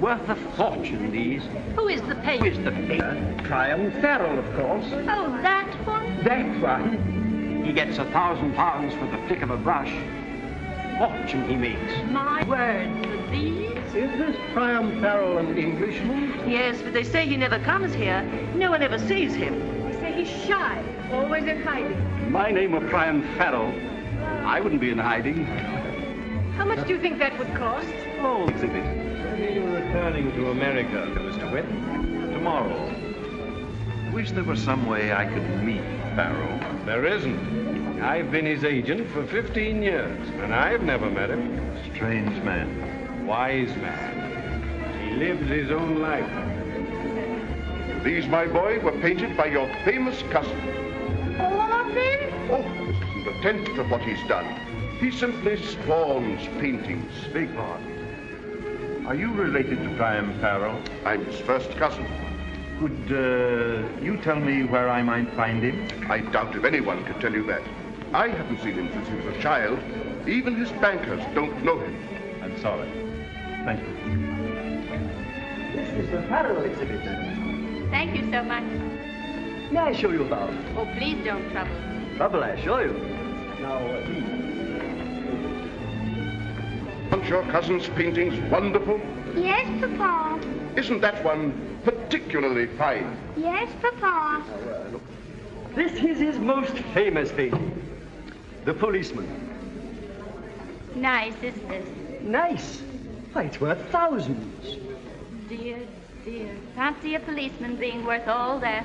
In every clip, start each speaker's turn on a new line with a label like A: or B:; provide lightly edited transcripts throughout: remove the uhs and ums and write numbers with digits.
A: Worth a fortune, these.
B: Who is the painter?
A: Who is the painter? Priam Farrel, of course.
B: Oh, that one?
A: That one. He gets £1,000 for the flick of a brush. Fortune he makes.
B: My word, for these?
A: Is this Priam Farrel an Englishman?
B: Yes, but they say he never comes here. No one ever sees him. They say he's shy, always in hiding.
A: My name were Priam Farrel. I wouldn't be in hiding.
B: How much do you think that would cost?
A: Oh, exhibit.
C: When are you returning to America, Mr. Witt?
D: Tomorrow. Wish there was some way I could meet Farrell.
C: There isn't. I've been his agent for 15 years, and I've never met him.
D: Strange man.
C: Wise man. He lives his own life.
E: These, my boy, were painted by your famous cousin.
B: All of them?
E: Oh, this isn't a tenth of what he's done. He simply spawns paintings.
D: Big pardon. Are you related to Priam Farrell?
E: I'm his first cousin.
D: Could you tell me where I might find him?
E: I doubt if anyone could tell you that. I haven't seen him since he was a child. Even his bankers don't know him.
D: I'm sorry. Thank you.
A: This is the Farrel exhibit.
F: Thank you so much.
A: May I show you about?
F: Oh, please don't trouble.
A: Trouble, I assure you. Now,
E: Aren't your cousin's paintings wonderful?
G: Yes, Papa.
E: Isn't that one particularly fine?
G: Yes, Papa.
A: this is his most famous painting. The Policeman.
F: Nice, isn't it?
A: Nice. Why, it's worth thousands.
F: Dear, dear. Fancy a policeman being worth all that.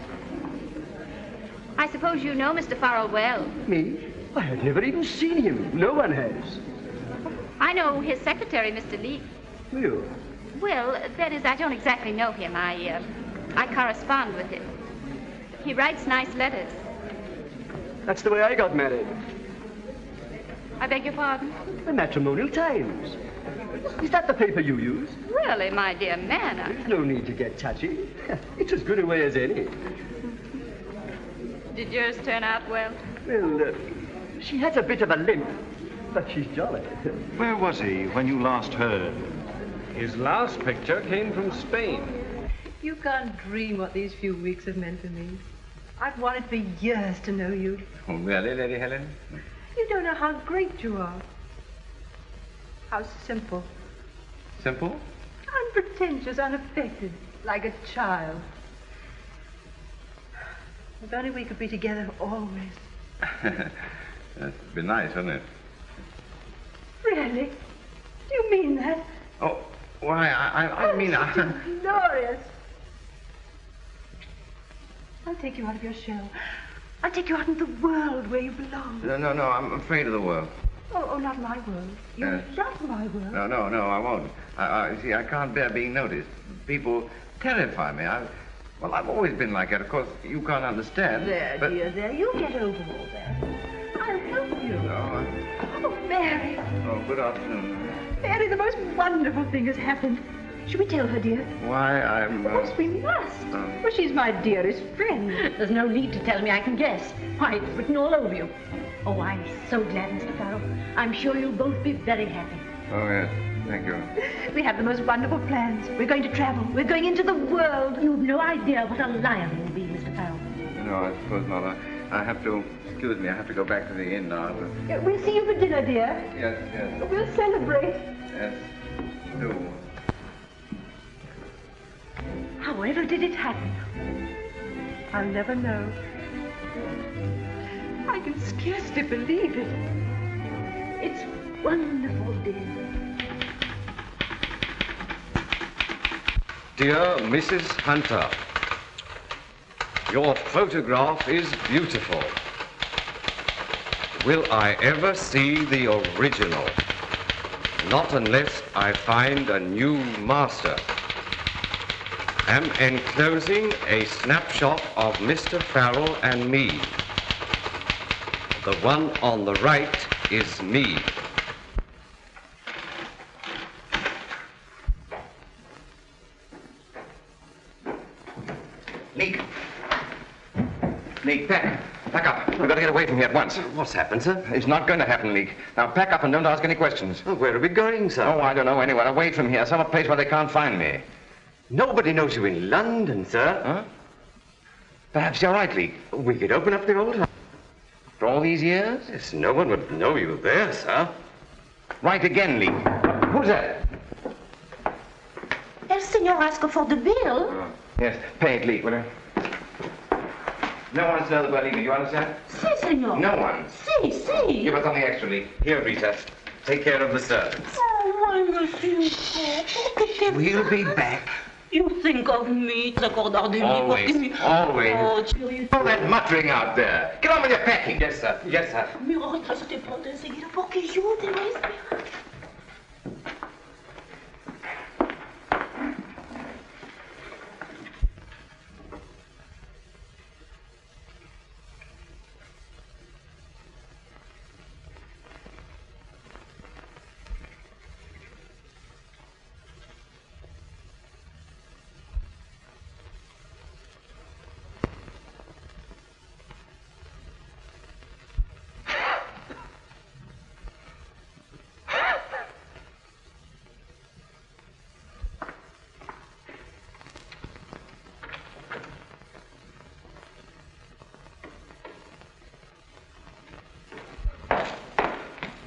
F: I suppose you know Mr. Farrell well.
A: Me? I had never even seen him. No one has.
F: I know his secretary, Mr. Lee.
A: You?
F: Well, that is, I don't exactly know him. I correspond with him. He writes nice letters.
A: That's the way I got married.
F: I beg your pardon?
A: The Matrimonial Times. Is that the paper you use?
F: Really, my dear man,
A: There's no need to get touchy. It's as good a way as any.
F: Did yours turn out well?
A: Well, she has a bit of a limp, but she's jolly.
D: Where was he when you last heard?
C: His last picture came from Spain.
H: You can't dream what these few weeks have meant to me. I've wanted for years to know you.
I: Oh, really, Lady Helen?
H: You don't know how great you are. How simple.
I: Simple?
H: Unpretentious, unaffected, like a child. If only we could be together always.
I: That'd be nice, wouldn't it?
H: Really? Do you mean that?
I: Oh, why, I mean...
H: Glorious. I'll take you out of your shell. I'll take you out into the world where you belong.
I: No, I'm afraid of the world.
H: Oh, not my world. You love my world.
I: No, I won't. You see, I can't bear being noticed. People terrify me. Well, I've always been like that. Of course, you can't understand.
H: There,
I: but...
H: dear, there. You'll get over all that. I'll help you.
I: No,
H: Oh, Mary.
I: Oh, good afternoon.
H: Mary, the most wonderful thing has happened. Should we tell her, dear?
I: Why, I'm...
H: Of course we must. Well, she's my dearest friend.
B: There's no need to tell me. I can guess. Why, it's written all over you. Oh, I'm so glad, Mr. Farrell. I'm sure you'll both be very happy.
I: Oh, yes. Thank you.
H: We have the most wonderful plans. We're going to travel. We're going into the world.
B: You've no idea what a lion will be, Mr. Farrell.
I: No, I suppose not. I have to... Excuse me, I have to go back to the inn now.
H: We'll see you for dinner, dear.
I: Yes.
H: We'll celebrate.
I: Yes, do.
H: However did it happen? I'll never know. I can scarcely believe it. It's wonderful, dear.
J: Dear Mrs. Hunter, your photograph is beautiful. Will I ever see the original? Not unless I find a new master. Am enclosing a snapshot of Mr. Farrell and me. The one on the right is me.
A: Nick, back.
I: pack up. We've got to get away from here at once.
J: What's happened, sir?
I: It's not going to happen, Leak. Now pack up and don't ask any questions.
J: Oh, where are we going, sir?
I: Oh, I don't know. Anywhere away from here. Some place where they can't find me.
J: Nobody knows you in London, sir.
I: Huh? Perhaps you're right, Leak.
J: We could open up the old house.
I: For all these years?
J: Yes, no one would know you there, sir.
I: Right again, Leak. Who's that?
B: El Senor asked for the bill.
I: Yes, pay it, Leak, will you? No one, sir, that we're leaving. You understand?
B: Si, senor.
I: No one.
B: Si, si.
I: Give us something extra, Leak.
J: Here, Rita. Take care of the servants.
B: Oh, why, monsieur?
I: We'll be back.
B: You think of me, t'accordar de
I: Always, always.
B: Oh, chérie.
I: All that muttering out there. Get on with your packing.
J: Yes, sir. Yes, sir.
B: Me retrasaste pronto enseguida porque yo te voy a esperar.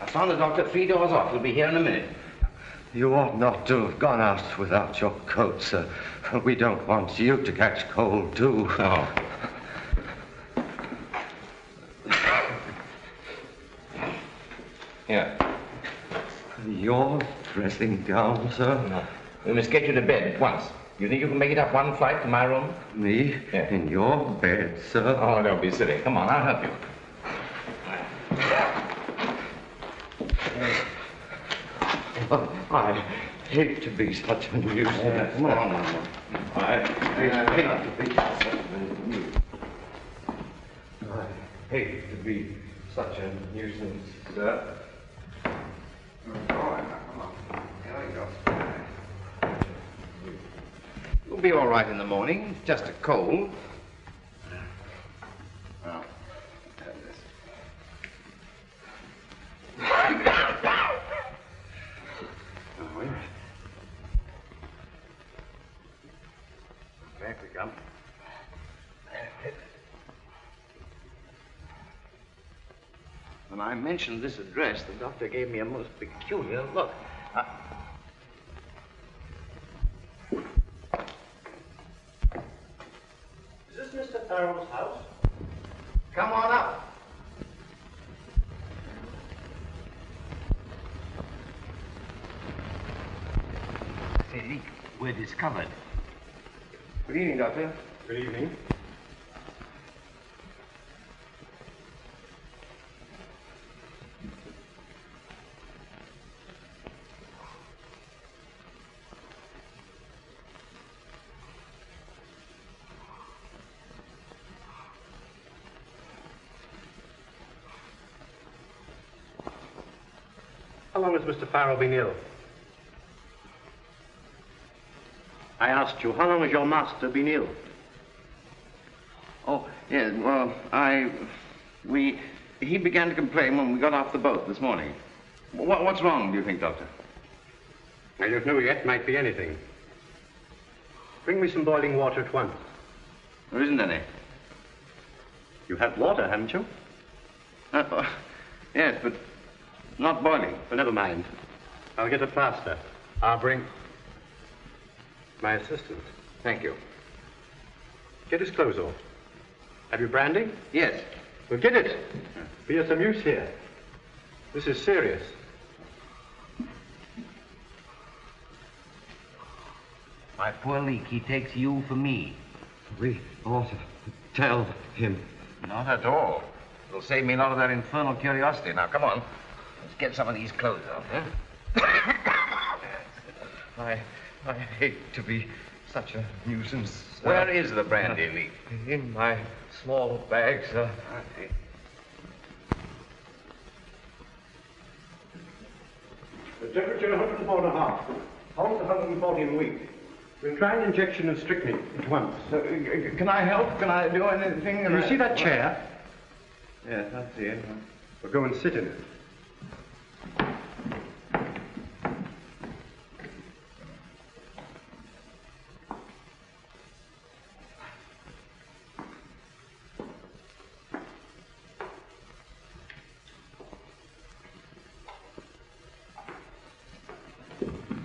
I: I found the doctor 3 doors off. He'll be here in a minute.
J: You ought not to have gone out without your coat, sir. We don't want you to catch cold, too.
I: Oh. Here.
J: Your dressing gown, sir?
I: No. We must get you to bed at once. You think you can make it up one flight to my room?
J: Me?
I: Yeah.
J: In your bed, sir?
I: Oh, don't be silly. Come on, I'll help you.
J: I hate to be such a nuisance.
I: Come on.
J: I hate to be such a nuisance. I hate to be such a nuisance, sir.
I: You'll be all right in the morning. It's just a cold. Now, have this. Oh, yeah. Back we come. When I mentioned this address, the doctor gave me a most peculiar look.
A: Is this Mr. Farrel's house?
I: Come on up. Say, we're discovered. Good evening, Doctor.
A: Good evening. How long has Mr. Farrel been ill? I asked you, how long has your master been ill?
I: Oh, yes, well, he began to complain when we got off the boat this morning. What's wrong, do you think, Doctor?
A: I don't know yet. Might be anything. Bring me some boiling water at once.
I: There isn't any.
A: You have water, haven't you?
I: Yes, but not boiling.
A: Well, never mind. I'll get a plaster. I'll bring my assistant.
I: Thank you.
A: Get his clothes off. Have you brandy?
I: Yes.
A: Well, get it. Be of some use here. This is serious.
I: My poor Leak, he takes you for me.
J: We ought to tell him.
I: Not at all. It'll save me a lot of that infernal curiosity. Now, come on. Let's get some of these clothes off,
J: I hate to be such a nuisance.
I: Where is the brandy, Leak?
J: In my small bag, sir.
I: Okay.
A: The temperature 104.5. Pulse 140 in a week. We'll try an injection of strychnine at once.
I: Can I help? Can I do anything?
A: You see that chair?
I: Yes, I see it.
C: Well, go and sit in it.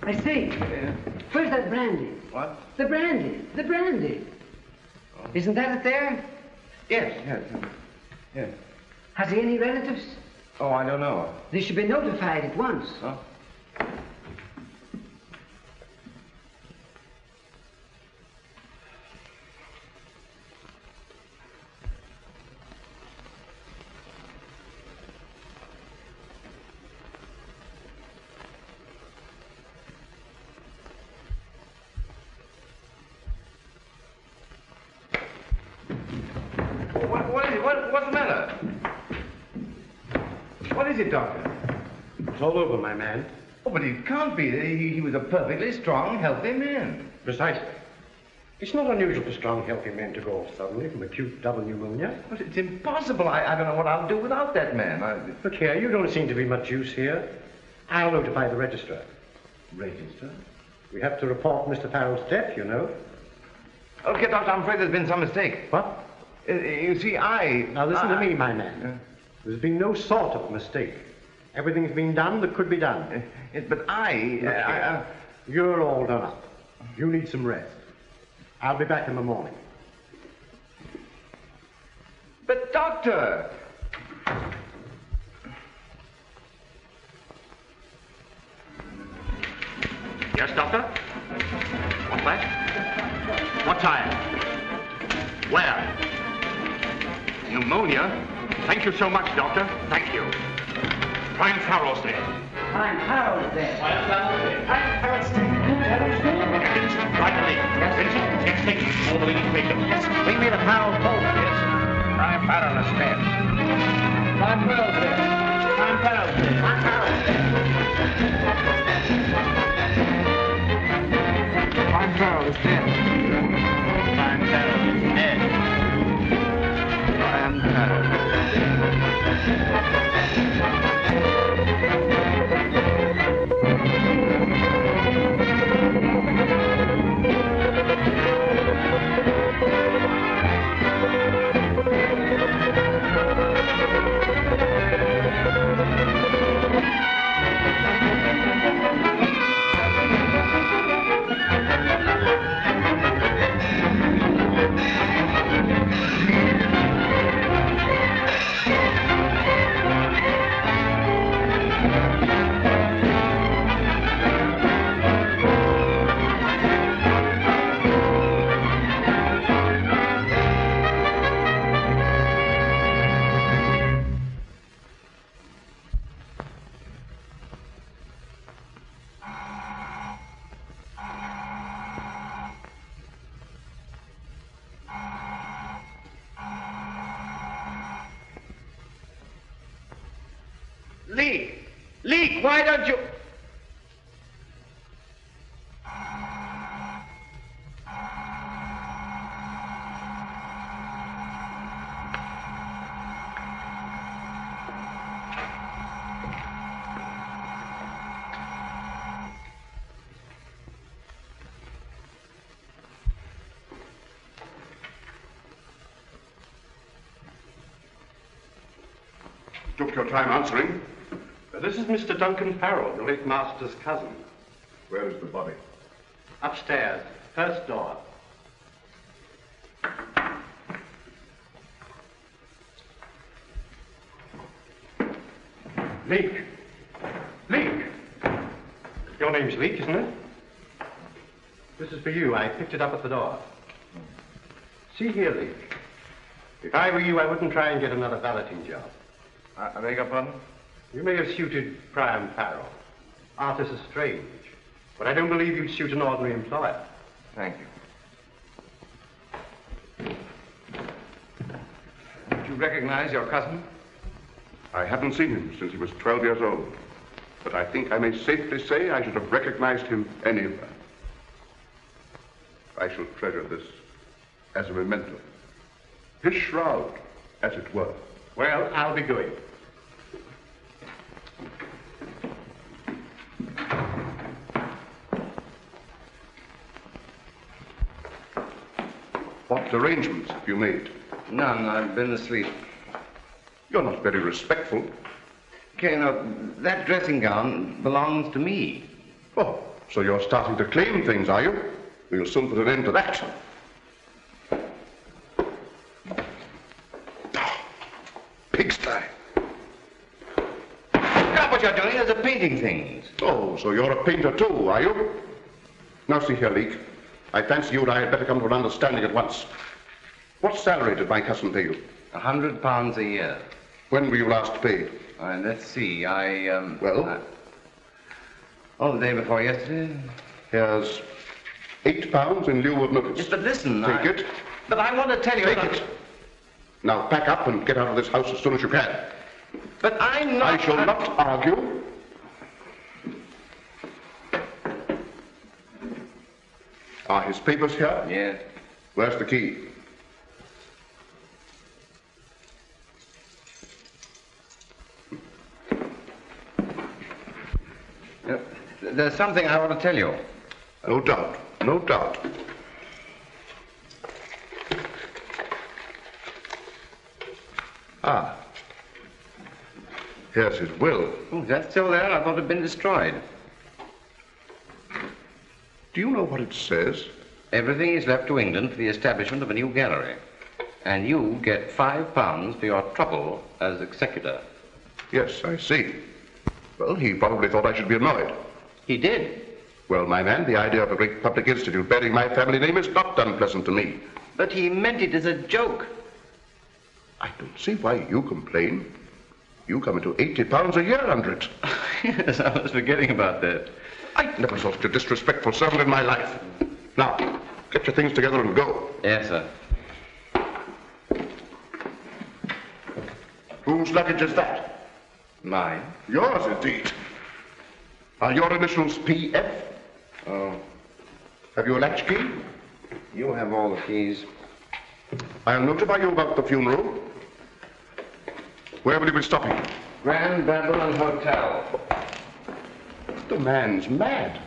K: I say, where's that brandy?
I: What?
K: The brandy. The brandy.
I: Oh.
K: Isn't that it there?
I: Yes, yes. Yes.
K: Has he any relatives?
I: Oh, I don't know.
K: They should be notified at once.
I: Huh? What's the matter? What is it, Doctor?
C: It's all over, my man.
I: Oh, but it can't be. He was a perfectly strong, healthy man.
C: Precisely. It's not unusual for strong, healthy men to go off suddenly from acute double pneumonia.
I: But it's impossible. I don't know what I'll do without that man.
C: Look here, you don't seem to be much use here. I'll notify the registrar.
I: Register?
C: We have to report Mr. Farrel's death, you know.
I: Okay, Doctor, I'm afraid there's been some mistake.
C: What?
I: You see,
C: Now listen to me, my man. There's been no sort of mistake. Everything's been done that could be done.
I: Yes, but
C: You're all done up. You need some rest. I'll be back in the morning.
I: But, Doctor!
A: Yes, Doctor? What's that? What time? Where? Pneumonia? Thank you so much, Doctor. Thank you. Priam Farrel's dead.
K: Priam Farrel's dead.
A: Priam Farrel's dead. Right away. Yes, Vincent. Yes, take it. All the leading patient. Yes. Bring me the Farrel boat. Yes. Priam Farrel is dead. Priam Farrel's dead. Priam Farrel's dead. Priam Farrel's dead. Priam Farrel is dead. Priam Farrel is dead. Priam Farrel. Leak, why don't you...
E: Took your time answering.
C: This is Mr. Duncan Farrel, the late master's cousin.
E: Where is the body?
C: Upstairs, first door. Leak. Your name's Leak, isn't it? This is for you. I picked it up at the door. See here, Leak. If I were you, I wouldn't try and get another valeting job.
I: I beg your pardon?
C: You may have suited Priam Farrel. Artists are strange. But I don't believe you'd suit an ordinary employer.
I: Thank you. Did you recognize your cousin?
E: I haven't seen him since he was 12 years old. But I think I may safely say I should have recognized him anywhere. I shall treasure this as a memento. His shroud, as it were.
C: Well, I'll be going.
E: What arrangements have you made?
I: None. I've been asleep.
E: You're not very respectful.
I: Okay, now, that dressing gown belongs to me.
E: Oh, so you're starting to claim things, are you? We'll soon put an end to that. Pigsty.
I: Stop what you're doing. There's a painting things.
E: Oh, so you're a painter too, are you? Now see here, Leek. I fancy you and I had better come to an understanding at once. What salary did my cousin pay you?
I: £100 a year.
E: When were you last paid?
I: Let's see.
E: Well?
I: The day before yesterday.
E: Here's £8 in lieu of notice.
I: Yes, but listen.
E: Take it.
I: But I want to tell you.
E: Take it. Now pack up and get out of this house as soon as you can.
I: But I'm not.
E: I shall not argue. Are his papers here?
I: Yes.
E: Where's the key?
I: There's something I want to tell you.
E: No doubt. No doubt. Ah. Here's his will.
I: Oh, that's still there? I thought it had been destroyed.
E: Do you know what it says?
I: Everything is left to England for the establishment of a new gallery. And you get £5 for your trouble as executor.
E: Yes, I see. Well, he probably thought I should be annoyed.
I: He did.
E: Well, my man, the idea of a great public institute bearing my family name is not unpleasant to me.
I: But he meant it as a joke.
E: I don't see why you complain. You come into £80 a year under it.
I: Yes, I was forgetting about that.
E: I never saw such a disrespectful servant in my life. Now, get your things together and go.
I: Yes, sir.
E: Whose luggage is that?
I: Mine.
E: Yours, indeed. Are your initials P.F.?
I: Oh.
E: Have you a latchkey?
I: You have all the keys.
E: I'll notify you about the funeral. Where will you be stopping?
I: Grand Babylon Hotel.
E: The man's mad.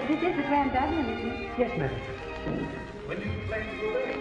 G: This is the Grand Babylon, isn't it?
K: Yes, ma'am.
A: When do you plan to go there?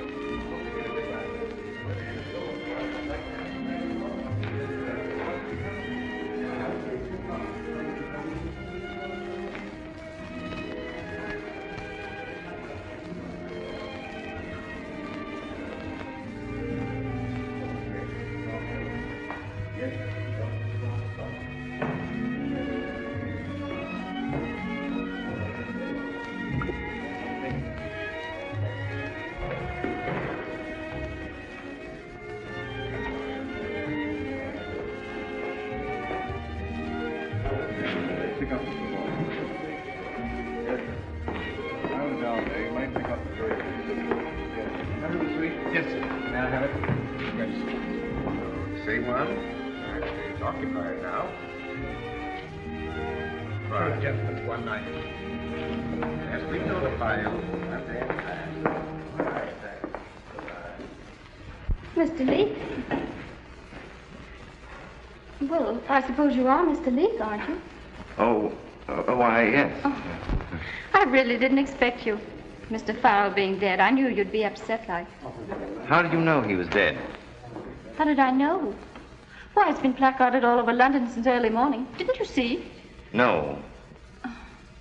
I: Same one? It's occupied now. Right, gentlemen, one night. Yes, we notify you.
F: Mr. Leek? Well, I suppose you are Mr. Leek, aren't you?
I: Oh, why, yes.
F: Oh. I really didn't expect you. Mr. Farrel being dead, I knew you'd be upset like.
I: How did you know he was dead?
F: How did I know? Why, it's been placarded all over London since early morning. Didn't you see?
I: No.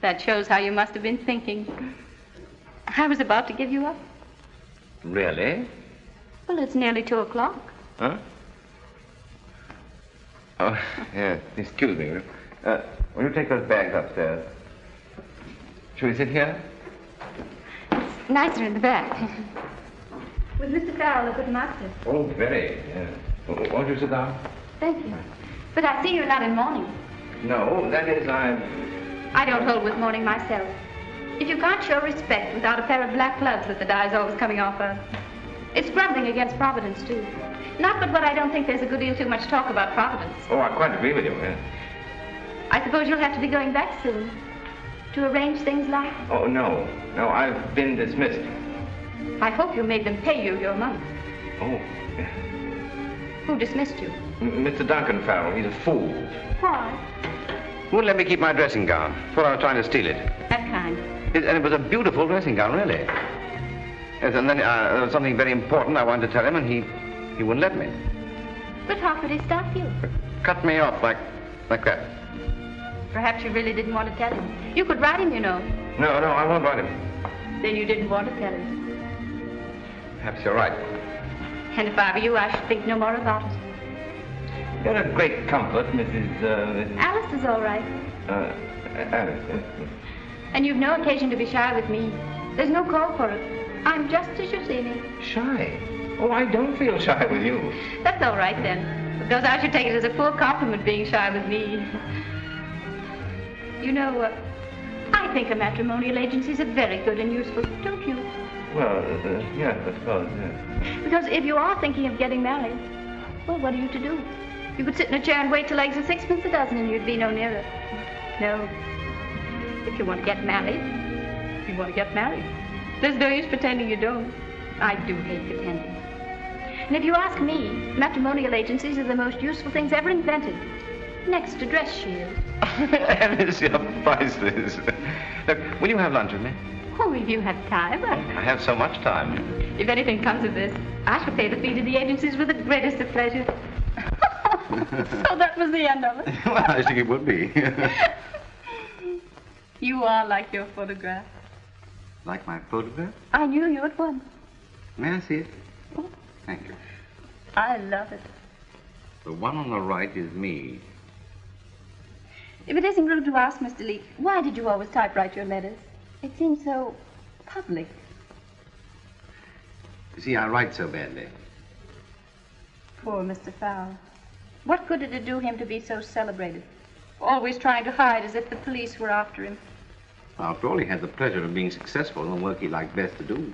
F: That shows how you must have been thinking. I was about to give you up.
I: Really?
F: Well, it's nearly 2 o'clock.
I: Huh? Oh, yes. Excuse me. Will you take those bags upstairs? Shall we sit here?
F: It's nicer in the back. With Mr. Farrel, a good master.
I: Oh, very. Yes. Won't you sit down?
F: Thank you. But I see you're not in mourning.
I: No, that is,
F: I don't hold with mourning myself. If you can't show respect without a pair of black gloves that the dye's always coming off of, it's grumbling against Providence, too. Not but what I don't think there's a good deal too much talk about Providence.
I: Oh, I quite agree with you, yes.
F: I suppose you'll have to be going back soon to arrange things like...
I: Oh, no. No, I've been dismissed.
F: I hope you made them pay you your money.
I: Oh.
F: Who dismissed you?
I: Mr. Duncan Farrell. He's a fool.
F: Why?
J: Wouldn't let me keep my dressing gown. Thought I was trying to steal it.
F: That kind.
J: And it was a beautiful dressing gown, really. Yes, and then there was something very important I wanted to tell him, and he wouldn't let me.
F: But how could he stop you?
J: Cut me off like that.
F: Perhaps you really didn't want to tell him. You could write him, you know.
I: No, I won't write him.
F: Then you didn't want to tell him.
I: Perhaps you're right.
F: And if I were you, I should think no more about it.
I: You're a great comfort, Mrs.
F: Alice is all right.
I: Alice.
F: And you've no occasion to be shy with me. There's no call for it. I'm just as you see me.
I: Shy? Oh, I don't feel shy with you.
F: That's all right, then. Because I should take it as a full compliment being shy with me. You know, I think a matrimonial agency's a very good and useful, don't you?
I: Well, yes, I suppose, yes.
F: Because if you are thinking of getting married, well, what are you to do? You could sit in a chair and wait till eggs are 6 pence a dozen and you'd be no nearer. No. If you want to get married, you want to get married. There's no use pretending you don't. I do hate pretending. And if you ask me, matrimonial agencies are the most useful things ever invented. Next to dress shields.
J: Alice, you're priceless. Look, will you have lunch with me?
F: Oh, if you had time.
J: I have so much time.
F: If anything comes of this, I shall pay the fee to the agencies with the greatest of pleasure. So that was the end of it.
J: Well, I think it would be.
F: You are like your photograph.
J: Like my photograph?
F: I knew you at once.
J: May I see it?
F: Oh.
J: Thank you.
F: I love it.
J: The one on the right is me.
F: If it isn't rude to ask, Mr. Leek, why did you always typewrite your letters? It seems so public.
J: You see, I write so badly.
F: Poor Mr. Farrel. What good did it do him to be so celebrated? Always trying to hide as if the police were after him.
J: After all, he had the pleasure of being successful in the work he liked best to do.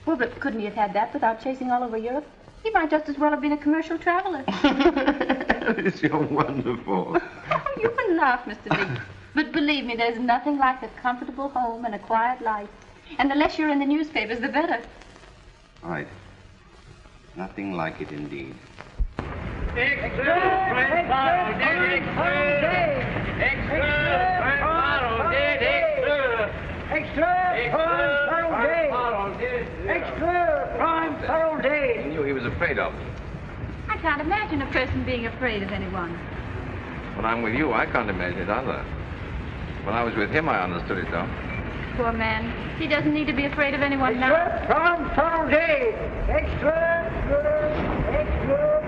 F: Well, but couldn't he have had that without chasing all over Europe? He might just as well have been a commercial traveler.
J: Alice, you're wonderful.
F: You can laugh, Mr. Leek. But believe me, there's nothing like a comfortable home and a quiet life. And the less you're in the newspapers, the better.
J: Right. Nothing like it indeed.
I: He knew he was afraid of.
F: I can't imagine a person being afraid of anyone.
I: When I'm with you, I can't imagine it either. When I was with him, I understood it, though.
F: Poor man. He doesn't need to be afraid of anyone now.
A: Prime Farrel Day! Extra,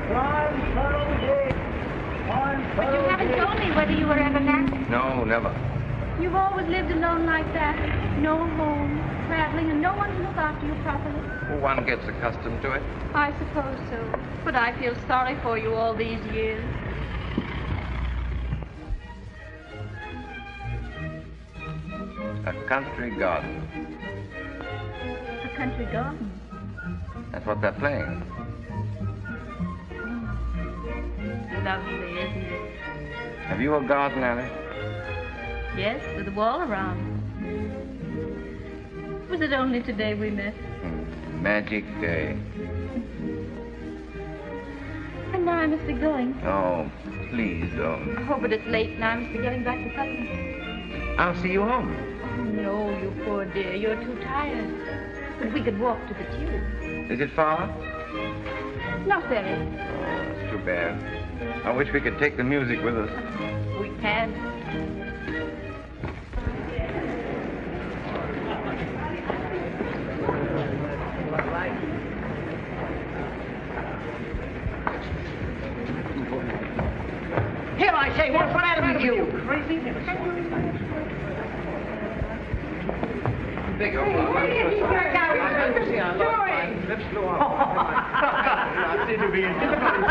A: Prime Farrel Day!
F: But you haven't told me whether you were ever married.
I: No, never.
F: You've always lived alone like that. No home, traveling, and no one to look after you properly.
I: Well, one gets accustomed to it.
F: I suppose so. But I feel sorry for you all these years.
I: A country garden.
F: A country garden?
I: That's what they're playing.
F: Lovely, isn't it?
I: Have you a garden, Alice?
F: Yes, with a wall around. Was it only today we met?
I: Magic day.
F: I must be going.
I: Oh, please don't.
F: Oh, but it's late now. I must be getting back to Putnam.
I: I'll see you home.
F: Oh, no, you poor dear. You're too tired. But we could walk to the tube.
I: Is it far?
F: Not very.
I: Oh, it's too bad. I wish we could take the music with us.
F: We can.
K: Here, I say, what's the matter with you?
I: Crazy? Big Lips flew off.
A: I seem to be in difficulty.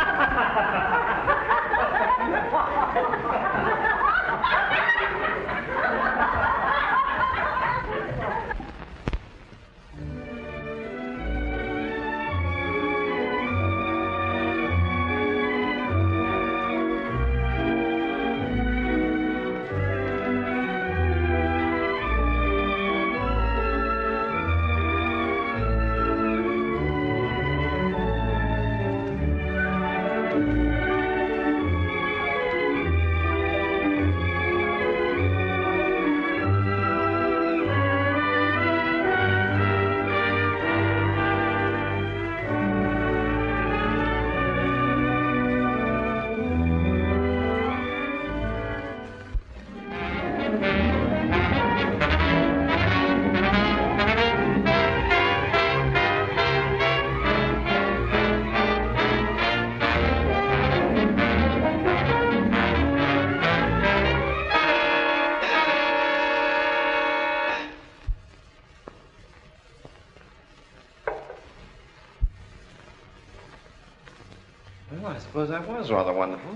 J: Well, I suppose that was rather wonderful.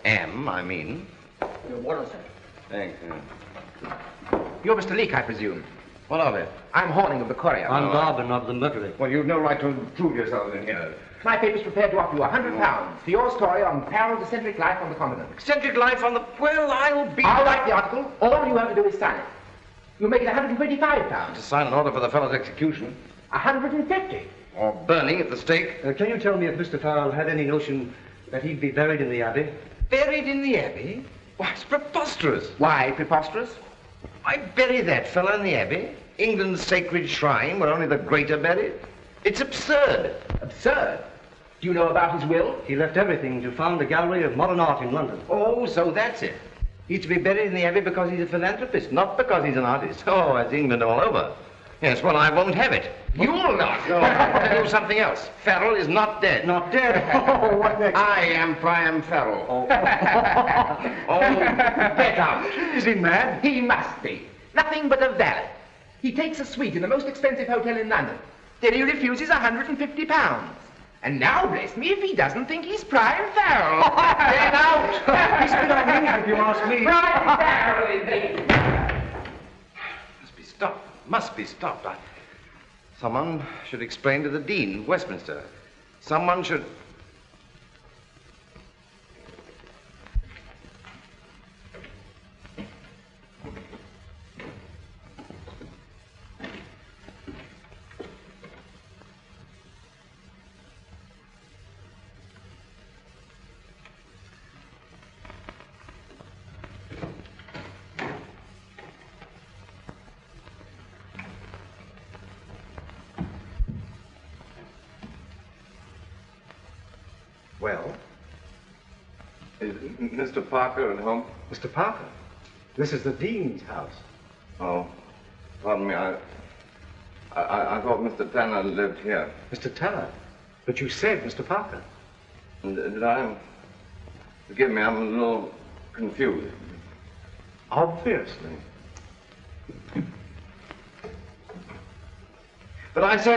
J: I mean.
L: What is it?
J: Thank you.
L: You're Mr. Leake, I presume.
J: What of it?
L: I'm Horning of the Courier.
M: I'm Garvin of the Mercury.
I: Well, you've no right to prove yourselves in here.
L: My paper's prepared to offer you £100 for your story on Farrel's eccentric life on the continent.
J: Eccentric life on the... Well, I'll be...
L: I'll write the article. All you have to do is sign it. You'll make it £125.
J: To sign an order for the fellow's execution.
L: £150.
J: Or burning at the stake.
M: Can you tell me if Mr. Farrel had any notion that he'd be buried in the Abbey?
J: Buried in the Abbey? Why, it's preposterous.
L: Why preposterous?
J: Why bury that fellow in the Abbey? England's sacred shrine where only the great are buried? It's absurd.
L: Absurd? Do you know about his will?
M: He left everything to found the Gallery of Modern Art in London.
J: Oh, so that's it. He's to be buried in the Abbey because he's a philanthropist, not because he's an artist. Oh, that's England all over. Yes, well, I won't have it.
L: You'll not.
J: No, I'll tell you something else. Farrel is not dead.
M: Not dead? Oh, what next?
J: I am Priam Farrel.
L: Oh, get out.
M: Is he mad?
L: He must be. Nothing but a valet. He takes a suite in the most expensive hotel in London. Then he refuses £150. And now, bless me, if he doesn't think he's Priam Farrel. Get out.
M: He's been on me, if you ask me.
L: Priam Farrel, indeed.
J: Must be stopped. Must be stopped. Someone should explain to the Dean of Westminster. Someone should...
M: Well?
I: Is Mr. Parker at home?
M: Mr. Parker? This is the Dean's house.
I: Oh, pardon me. I thought Mr. Tanner lived here.
M: Mr. Tanner? But you said Mr. Parker.
I: Did I? Forgive me, I'm a little confused.
M: Obviously.
J: But I say,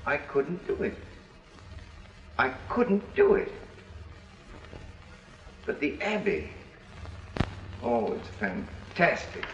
J: I couldn't do it. I couldn't do it. But the Abbey, oh, it's fantastic.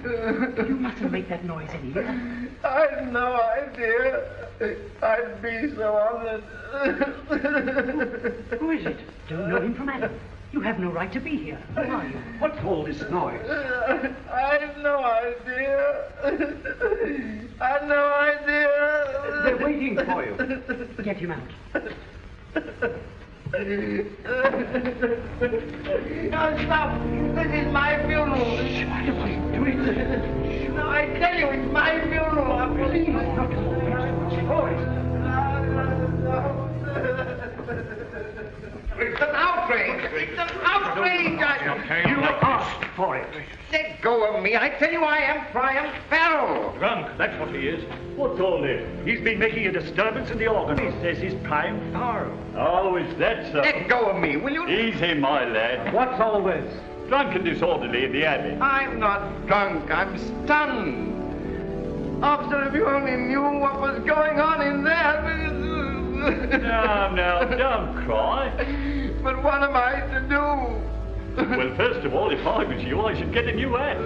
K: You mustn't make that noise any more.
L: I'd no idea I'd be so honest.
K: Who is it? Don't know him from Adam. You have no right to be here. Who are you? What's all this noise?
L: I've no idea. I've no idea.
K: They're waiting for you. Get him out.
L: No, stop. This is my funeral.
K: Shh, what are you doing?
L: No, I tell you, it's my funeral.
K: Please, not
L: It's an outrage. It's an outrage.
K: You asked for it.
L: Let go of me. I tell you, I am Priam Farrel.
A: Drunk, that's what he is. What's all this? He's been making a disturbance in the organ. He says he's Priam Farrel. Oh, is that so?
L: Let go of me, will you?
A: Easy, my lad.
K: What's all this?
A: Drunk and disorderly in the abbey.
L: I'm not drunk. I'm stunned. Officer, if you only knew what was going on in there.
A: Now, don't cry.
L: But what am I to do?
A: Well, first of all, if I was you, I should get a new hat.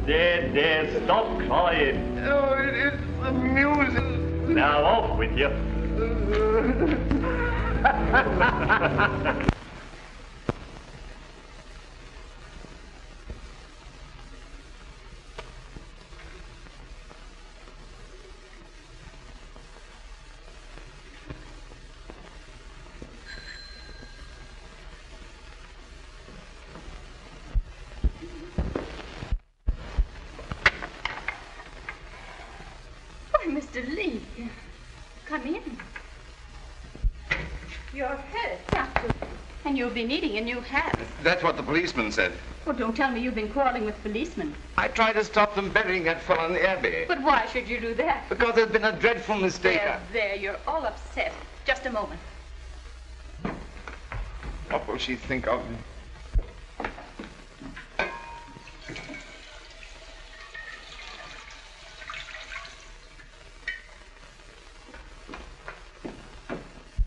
A: There, stop crying.
L: Oh, it's amusing.
A: Now, off with you.
F: Mr. Lee, come in. You're hurt, Doctor, and you'll be needing a new hat.
I: That's what the policeman said.
F: Oh, don't tell me you've been quarreling with policemen.
I: I tried to stop them burying that fellow in the abbey.
F: But why should you do that?
I: Because there's been a dreadful mistake.
F: There, you're all upset. Just a moment.
I: What will she think of me?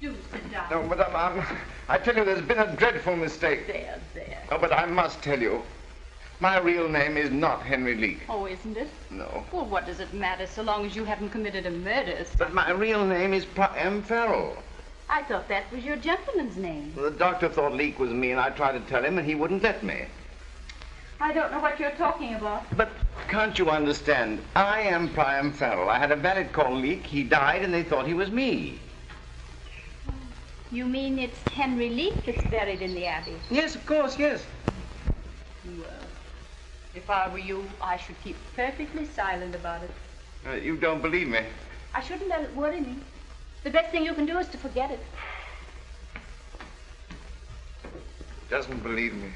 F: Do sit down.
I: No, but I tell you, there's been a dreadful mistake.
F: There.
I: Oh, but I must tell you, my real name is not Henry Leake.
F: Oh, isn't it?
I: No.
F: Well, what does it matter so long as you haven't committed a murder?
I: But my real name is Priam Farrel.
F: I thought that was your gentleman's name.
I: The doctor thought Leake was me, and I tried to tell him, and he wouldn't let me.
F: I don't know what you're talking about.
I: But can't you understand? I am Priam Farrel. I had a valet called Leake. He died, and they thought he was me.
F: You mean it's Henry Leake that's buried in the abbey?
I: Yes, of course, yes.
F: Well, if I were you, I should keep perfectly silent about it.
I: You don't believe me?
F: I shouldn't let it worry me. The best thing you can do is to forget it.
I: Doesn't believe me.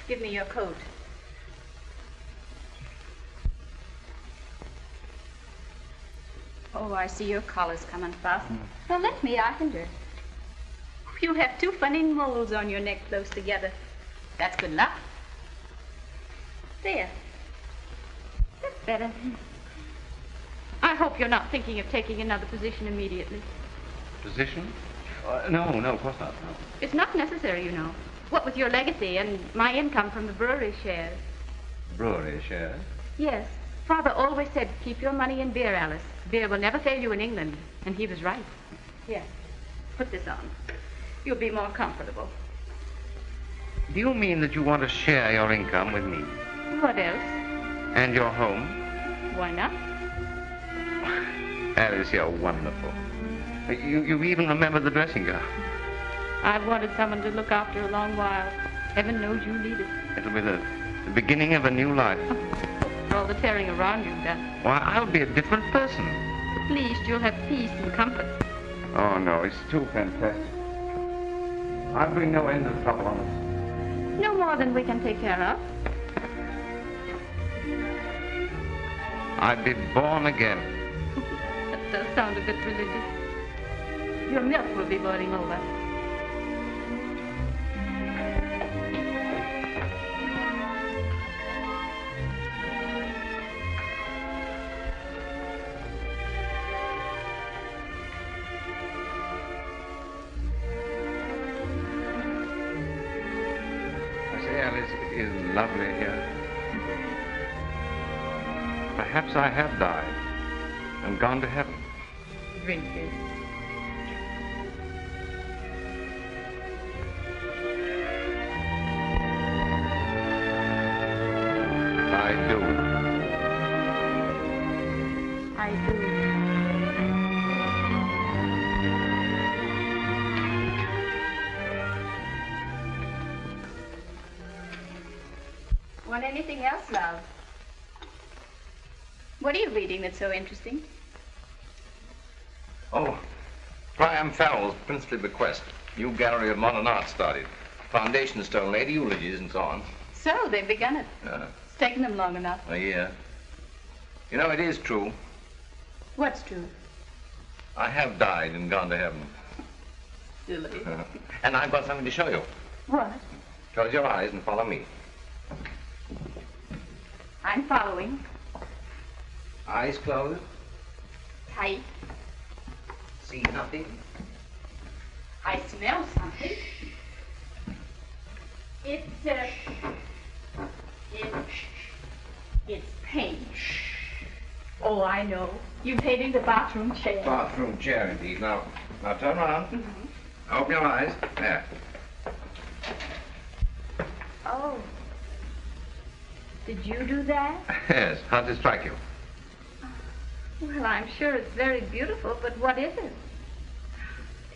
F: Give me your coat. Oh, I see your collar's coming fast. Well, let me, I can do it. You have two funny moles on your neck close together. That's good luck. There. That's better. I hope you're not thinking of taking another position immediately.
I: Position? No, of course not. No.
F: It's not necessary, you know. What with your legacy and my income from the brewery shares.
I: Brewery shares?
F: Yes. Father always said, keep your money in beer, Alice. Beer will never fail you in England. And he was right. Here, put this on. You'll be more comfortable.
I: Do you mean that you want to share your income with me?
F: What else?
I: And your home?
F: Why not?
I: Alice, you're wonderful. You even remember the dressing gown.
F: I've wanted someone to look after a long while. Heaven knows you need it.
I: It'll be the beginning of a new life.
F: For all the tearing around you've done.
I: Why, I'll be a different person.
F: At least you'll have peace and comfort.
I: Oh, no, it's too fantastic. I'll bring no end of trouble on us.
F: No more than we can take care of.
I: I'd be born again.
F: That does sound a bit religious. Your milk will be boiling over.
J: Is lovely here. Perhaps I have died and gone to heaven.
F: Drink this.
J: I do.
F: I do. Want anything else, love? What are you reading that's so interesting?
I: Oh, Priam Farrel's princely bequest. New gallery of modern art started. Foundation stone laid, eulogies and so on.
F: So, they've begun it. It's taken them long enough.
I: A year. You know, it is true.
F: What's true?
I: I have died and gone to heaven.
F: Silly.
I: And I've got something to show you.
F: What?
I: Close your eyes and follow me.
F: I'm following.
I: Eyes closed.
F: Tight.
I: See nothing.
F: I smell something. It's paint. Oh, I know. You painted the bathroom chair.
I: Bathroom chair, indeed. Now turn around. Open your eyes. There.
F: Oh. Did you do that?
I: Yes. How does it strike you?
F: Well, I'm sure it's very beautiful, but what is it?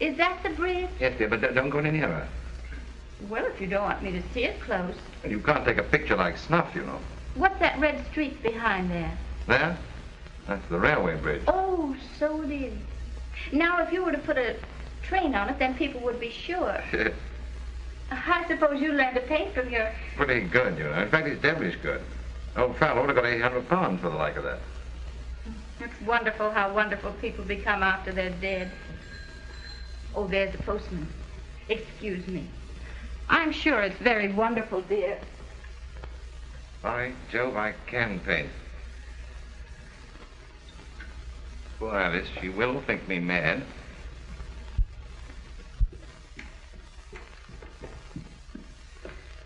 F: Is that the bridge?
I: Yes, dear, but don't go any nearer.
F: Well, if you don't want me to see it close.
I: You can't take a picture like snuff, you know.
F: What's that red streak behind there?
I: There? That's the railway bridge.
F: Oh, so it is. Now, if you were to put a train on it, then people would be sure. I suppose you learned to paint from your...
I: Pretty good, you know. In fact, it's devilish good. Old fellow would have got 800 pounds for the like of that.
F: It's wonderful how wonderful people become after they're dead. Oh, there's the postman. Excuse me. I'm sure it's very wonderful, dear.
I: By Jove, I can paint. Poor Alice, she will think me mad.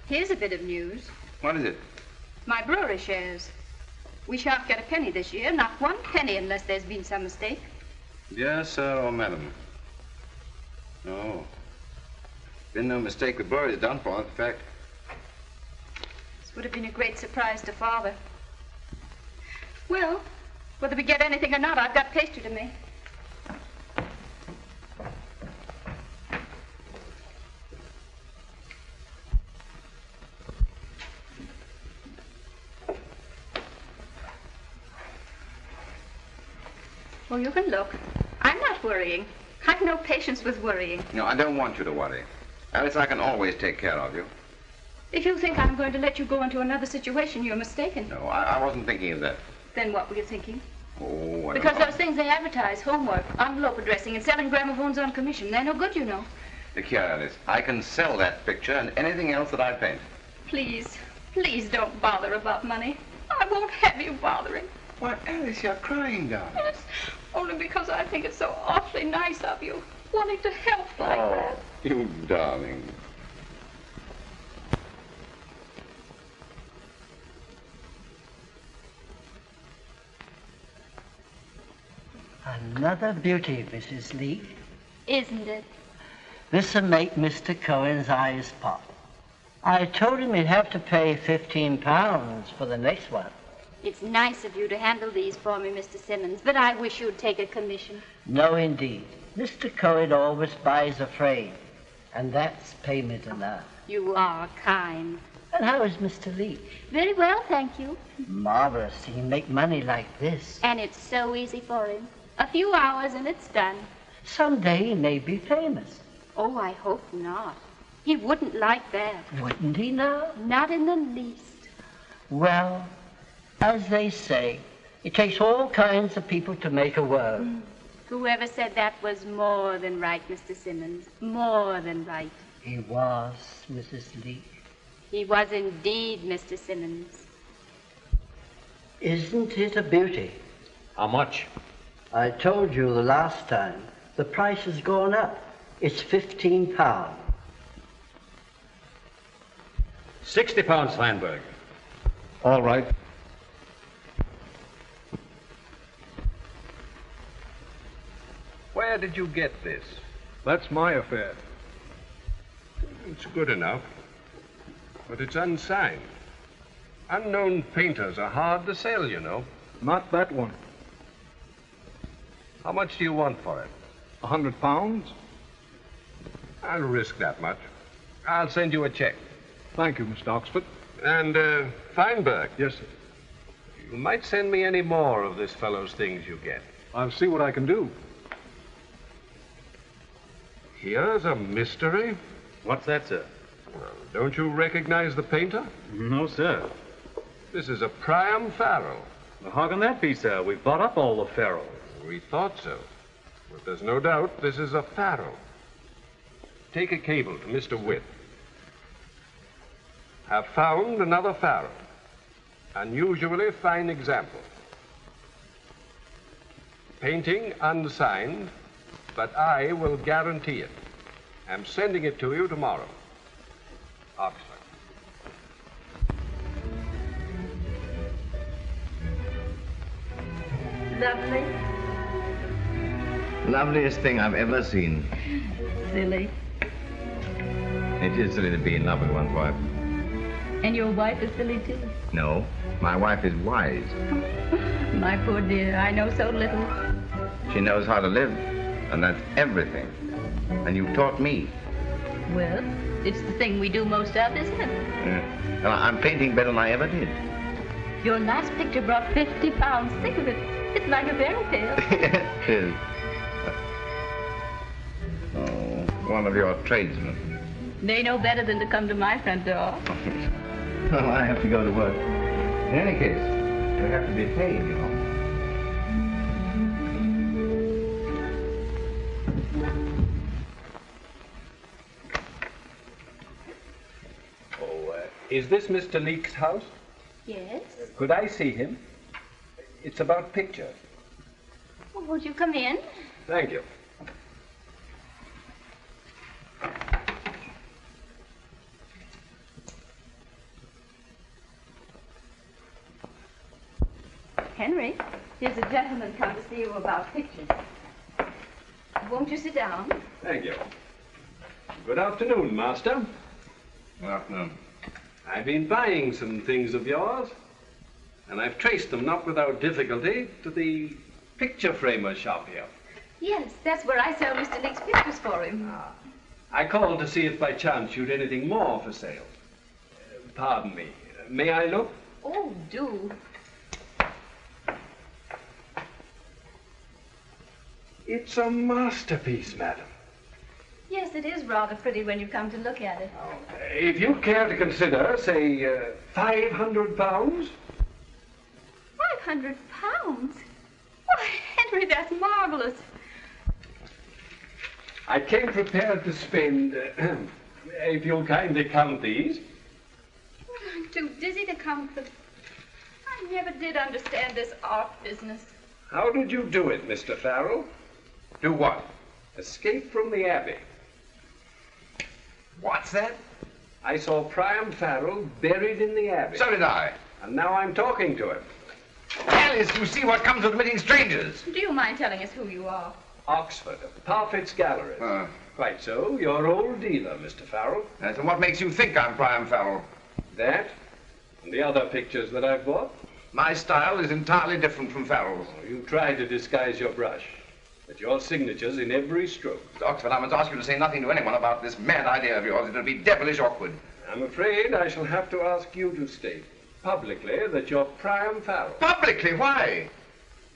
F: Here's a bit of news.
I: What is it?
F: My brewery shares. We shan't get a penny this year, not 1 penny unless there's been some mistake.
I: Yes, sir, or madam. No. Been no mistake. The brewery's done for, in fact.
F: This would have been a great surprise to Father. Well, whether we get anything or not, I've got pastry to make. Oh, you can look. I'm not worrying. I've no patience with worrying.
I: No, I don't want you to worry. Alice, I can always take care of you.
F: If you think I'm going to let you go into another situation, you're mistaken.
I: No, I wasn't thinking of that.
F: Then what were you thinking?
I: Oh,
F: Because those things they advertise, homework, envelope addressing, and selling gramophones on commission, they're no good, you know.
I: Look here, Alice. I can sell that picture and anything else that I paint.
F: Please, please don't bother about money. I won't have you bothering.
I: Why, Alice, you're crying, darling.
F: Yes, only because I think it's so awfully nice of you, wanting to help like that.
I: You darling.
N: Another beauty, Mrs. Leake.
F: Isn't it?
N: This'll make Mr. Cohen's eyes pop. I told him he'd have to pay £15 for the next one.
F: It's nice of you to handle these for me, Mr. Simmons, but I wish you'd take a commission.
N: No, indeed. Mr. Cohen always buys a frame, and that's payment enough.
F: You are kind.
N: And how is Mr. Leake?
F: Very well, thank you.
N: Marvelous. He can make money like this.
F: And it's so easy for him. A few hours and it's done.
N: Someday he may be famous.
F: Oh, I hope not. He wouldn't like that.
N: Wouldn't he now?
F: Not in the least.
N: Well, as they say, it takes all kinds of people to make a world.
F: Whoever said that was more than right, Mr. Simmons. More than right.
N: He was, Mrs. Leake.
F: He was indeed, Mr. Simmons.
N: Isn't it a beauty?
C: How much?
N: I told you the last time. The price has gone up. It's £15.
C: 60 pounds, Feinberg.
D: All right.
O: Where did you get this?
D: That's my affair.
O: It's good enough, but it's unsigned. Unknown painters are hard to sell, you know.
D: Not that one.
O: How much do you want for it?
D: £100?
O: I'll risk that much. I'll send you a check.
D: Thank you, Mr. Oxford.
O: And, Feinberg.
D: Yes, sir.
O: You might send me any more of this fellow's things you get.
D: I'll see what I can do.
O: Here's a mystery.
C: What's that, sir?
O: Well, don't you recognize the painter?
C: No, sir.
O: This is a Priam Farrel.
C: Well, how can that be, sir? We've bought up all the Farrel.
O: We thought so. But there's no doubt this is a Farrel. Take a cable to Mr. Witt. Have found another Farrel. Unusually fine example. Painting unsigned, but I will guarantee it. I'm sending it to you tomorrow. Oxford.
B: Lovely.
I: Loveliest thing I've ever seen.
B: Silly.
I: It is silly to be in love with one's wife.
B: And your wife is silly, too.
I: No, my wife is wise.
B: My poor dear, I know so little.
I: She knows how to live, and that's everything. And you taught me.
B: Well, it's the thing we do most of, isn't it?
I: And I'm painting better than I ever did.
B: Your last picture brought £50. Think of it. It's like a fairy tale.
I: It is. Oh, one of your tradesmen.
B: They know better than to come to my front door.
I: Well, I have to go to work. In any case, they have to be paid, you know.
O: Is this Mr. Leake's house?
F: Yes?
O: Could I see him? It's about pictures.
F: Well, won't you come in?
O: Thank you.
F: Henry, here's a gentleman come to see you about pictures. Won't you sit down?
O: Thank you. Good afternoon, Master.
I: Good afternoon.
O: I've been buying some things of yours, and I've traced them, not without difficulty, to the picture framer shop here.
F: Yes, that's where I sell Mr. Leake's pictures for him.
O: I called to see if by chance you'd anything more for sale. Pardon me. May I look?
F: Oh, do.
O: It's a masterpiece, madam.
F: Yes, it is rather pretty when you come to look at it.
O: If you care to consider, say, £500.
F: £500? Why, Henry, that's marvelous.
O: I came prepared to spend, if you'll kindly count these.
F: I'm too dizzy to count them. I never did understand this art business.
O: How did you do it, Mr. Farrel?
I: Do what?
O: Escape from the Abbey.
I: What's that?
O: I saw Priam Farrel buried in the Abbey.
I: So did I.
O: And now I'm talking to him.
I: Alice, you see what comes of admitting strangers.
F: Do you mind telling us who you are?
O: Oxford, Parfit's Gallery. Quite so. Your old dealer, Mr. Farrel.
I: Yes, and what makes you think I'm Priam Farrel?
O: That and the other pictures that I've bought.
I: My style is entirely different from Farrel's.
O: You try to disguise your brush, but your signature's in every stroke.
I: Mr. Oxford, I must ask you to say nothing to anyone about this mad idea of yours. It'll be devilish awkward.
O: I'm afraid I shall have to ask you to state publicly that you're Priam Farrel.
I: Publicly? Why?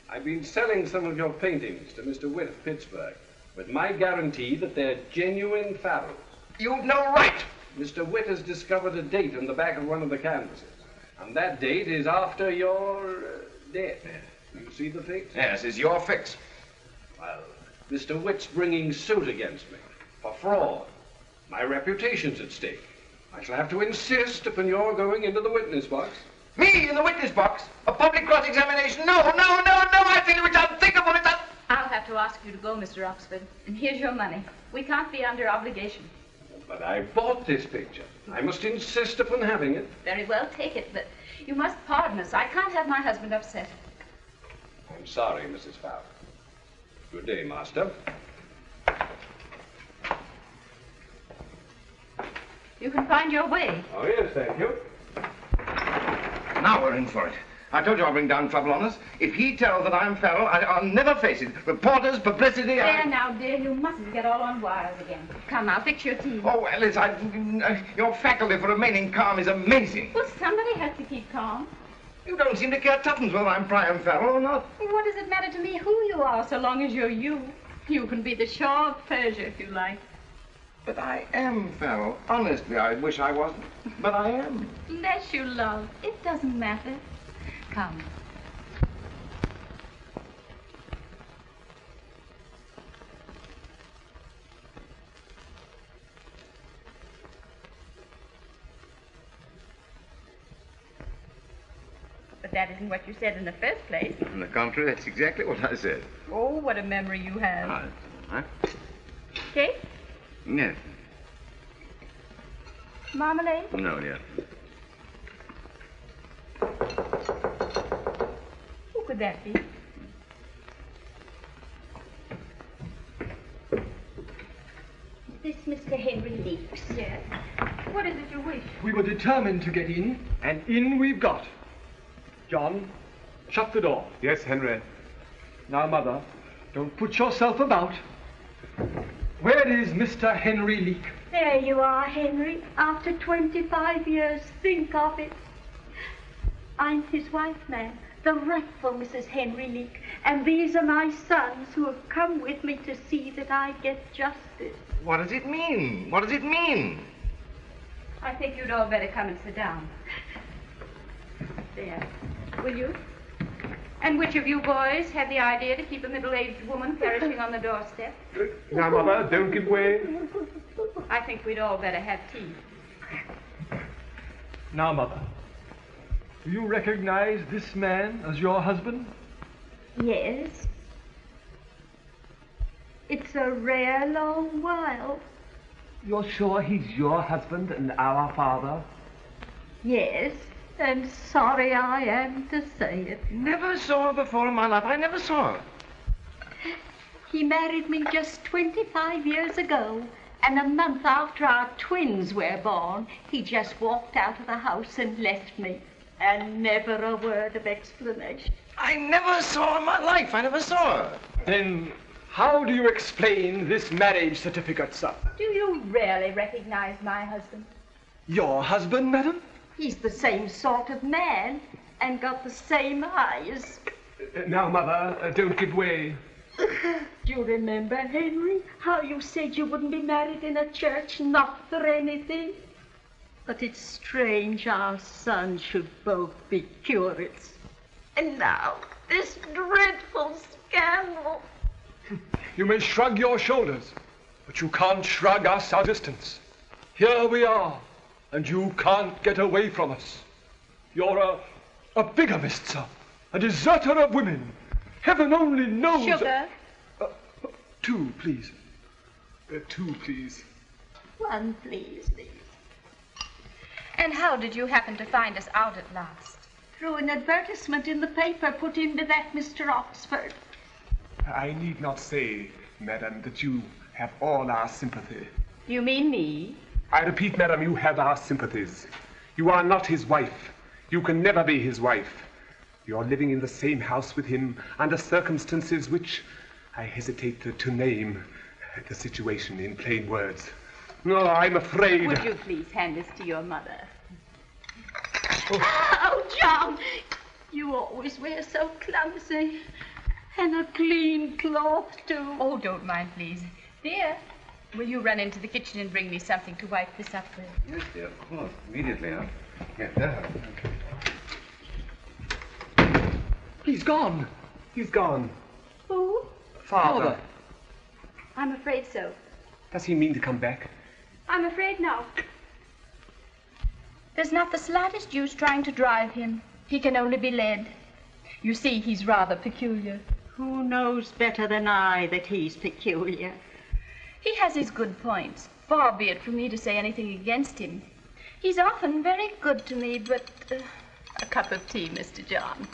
O: I've been selling some of your paintings to Mr. Witt of Pittsburgh with my guarantee that they're genuine Farrels.
I: You've no right!
O: Mr. Witt has discovered a date on the back of one of the canvases, and that date is after your death. You see the fix?
I: Yes, it's your fix.
O: Well, Mr. Witt's bringing suit against me for fraud. My reputation's at stake. I shall have to insist upon your going into the witness box.
L: Me in the witness box? A public cross-examination? No, no, no, no, I tell you it's unthinkable,
F: I'll have to ask you to go, Mr. Oxford. And here's your money. We can't be under obligation.
O: But I bought this picture. I must insist upon having it.
F: Very well, take it, but you must pardon us. I can't have my husband upset.
O: I'm sorry, Mrs. Farrel. Good day, Master.
F: You can find your way.
O: Oh, yes, thank you.
I: Now we're in for it. I told you I'll bring down trouble on us. If he tells that I'm Farrel, I'll never face it. Reporters, publicity...
F: There now, dear, you mustn't get all on wires again. Come, I'll fix your tea.
I: Oh, Alice, your faculty for remaining calm is amazing.
F: Well, somebody has to keep calm.
I: You don't seem to care tuppence whether I'm Priam Farrel or not.
F: What does it matter to me who you are, so long as you're you? You can be the Shah of Persia if you like.
I: But I am Farrel. Honestly, I wish I wasn't. But I am.
F: Bless you, love. It doesn't matter. Come. But that isn't what you said in the first place.
I: On the contrary, that's exactly what I said.
F: Oh, what a memory you have.
I: Huh?
F: Cake?
I: Yes.
F: Marmalade?
I: No, dear.
F: Who could that be?
B: Is this Mr. Henry Leeks?
F: Yes. What is it you wish?
P: We were determined to get in, and in we've got. John, shut the door.
C: Yes, Henry.
P: Now, Mother, don't put yourself about. Where is Mr. Henry Leek?
B: There you are, Henry. After 25 years, think of it. I'm his wife, ma'am, the rightful Mrs. Henry Leek, and these are my sons who have come with me to see that I get justice.
I: What does it mean? What does it mean?
F: I think you'd all better come and sit down. There. Will you? And which of you boys had the idea to keep a middle-aged woman perishing on the doorstep?
C: Now, Mother, don't give way.
F: I think we'd all better have tea.
P: Now, Mother, do you recognize this man as your husband?
B: Yes. It's a rare long while.
P: You're sure he's your husband and our father?
B: Yes, and sorry I am to say it.
I: Never saw her before in my life. I never saw her.
B: He married me just 25 years ago, and a month after our twins were born, he just walked out of the house and left me, and never a word of explanation.
I: I never saw her in my life. I never saw her.
P: Then how do you explain this marriage certificate, sir?
F: Do you really recognize my husband?
P: Your husband, madam?
B: He's the same sort of man, and got the same eyes.
P: Now, Mother, don't give way.
B: Do you remember, Henry, how you said you wouldn't be married in a church, not for anything? But it's strange our sons should both be curates. And now, this dreadful scandal.
P: You may shrug your shoulders, but you can't shrug us our distance. Here we are, and you can't get away from us. You're a bigamist, sir, a deserter of women. Heaven only knows...
F: Sugar?
P: 2, please. 2, please.
B: 1, please.
F: And how did you happen to find us out at last?
B: Through an advertisement in the paper put into that Mr. Oxford.
P: I need not say, madam, that you have all our sympathy.
F: You mean me?
P: I repeat, madam, you have our sympathies. You are not his wife. You can never be his wife. You're living in the same house with him under circumstances which I hesitate to name the situation in plain words. No, I'm afraid...
F: Would you please hand this to your mother?
B: Oh, John, you always wear so clumsy. And a clean cloth, too.
F: Oh, don't mind, please. Dear, will you run into the kitchen and bring me something to wipe this up with?
I: Yes, dear, of course. Immediately, huh? Yes, there.
P: He's gone. He's gone.
B: Who?
P: Father.
F: I'm afraid so.
P: Does he mean to come back?
F: I'm afraid not. There's not the slightest use trying to drive him. He can only be led. You see, he's rather peculiar.
B: Who knows better than I that he's peculiar?
F: He has his good points. Far be it from me to say anything against him. He's often very good to me, but... a cup of tea, Mr. John.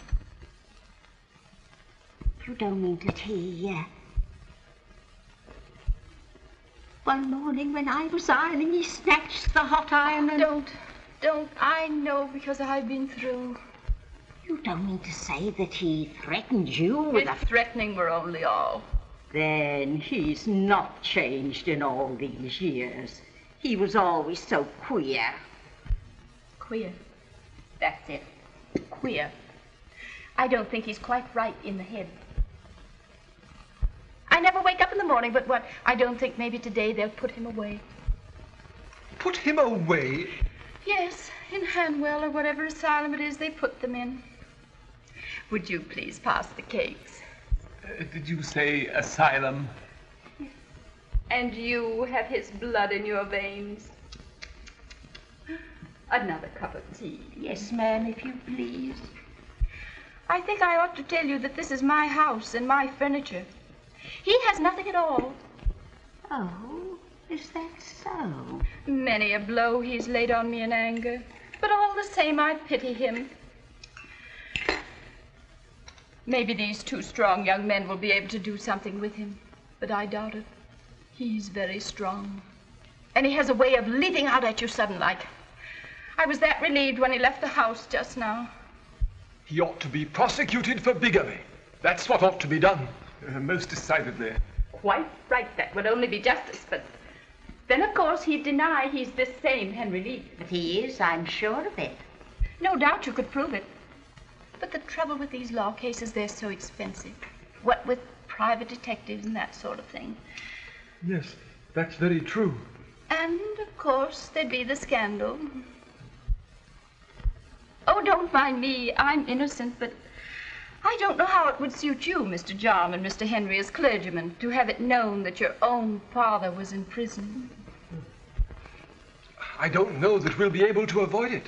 B: You don't mean to tea, One morning when I was ironing, he snatched the hot iron and...
F: Don't. I know because I've been through.
B: You don't mean to say that he threatened you with
F: His threatening were only all.
B: Then he's not changed in all these years. He was always so queer.
F: Queer. That's it. Queer. I don't think he's quite right in the head. I never wake up in the morning but what? I don't think maybe today they'll put him away.
Q: Put him away?
F: Yes, in Hanwell or whatever asylum it is they put them in. Would you please pass the cakes?
P: Did you say asylum?
F: And you have his blood in your veins. Another cup of tea.
B: Yes, ma'am, if you please.
F: I think I ought to tell you that this is my house and my furniture. He has nothing at all.
B: Oh, is that so?
F: Many a blow he's laid on me in anger, but all the same I pity him. Maybe these two strong young men will be able to do something with him, but I doubt it. He's very strong, and he has a way of leaping out at you sudden-like. I was that relieved when he left the house just now.
P: He ought to be prosecuted for bigamy. That's what ought to be done, most decidedly.
F: Quite right, that would only be justice, but then, of course, he'd deny he's this same Henry Lee.
B: But he is, I'm sure of it.
F: No doubt you could prove it. But the trouble with these law cases, they're so expensive. What with private detectives and that sort of thing.
Q: Yes, that's very true.
F: And, of course, there'd be the scandal. Oh, don't mind me. I'm innocent, but I don't know how it would suit you, Mr. John and Mr. Henry, as clergymen, to have it known that your own father was in prison.
Q: I don't know that we'll be able to avoid it.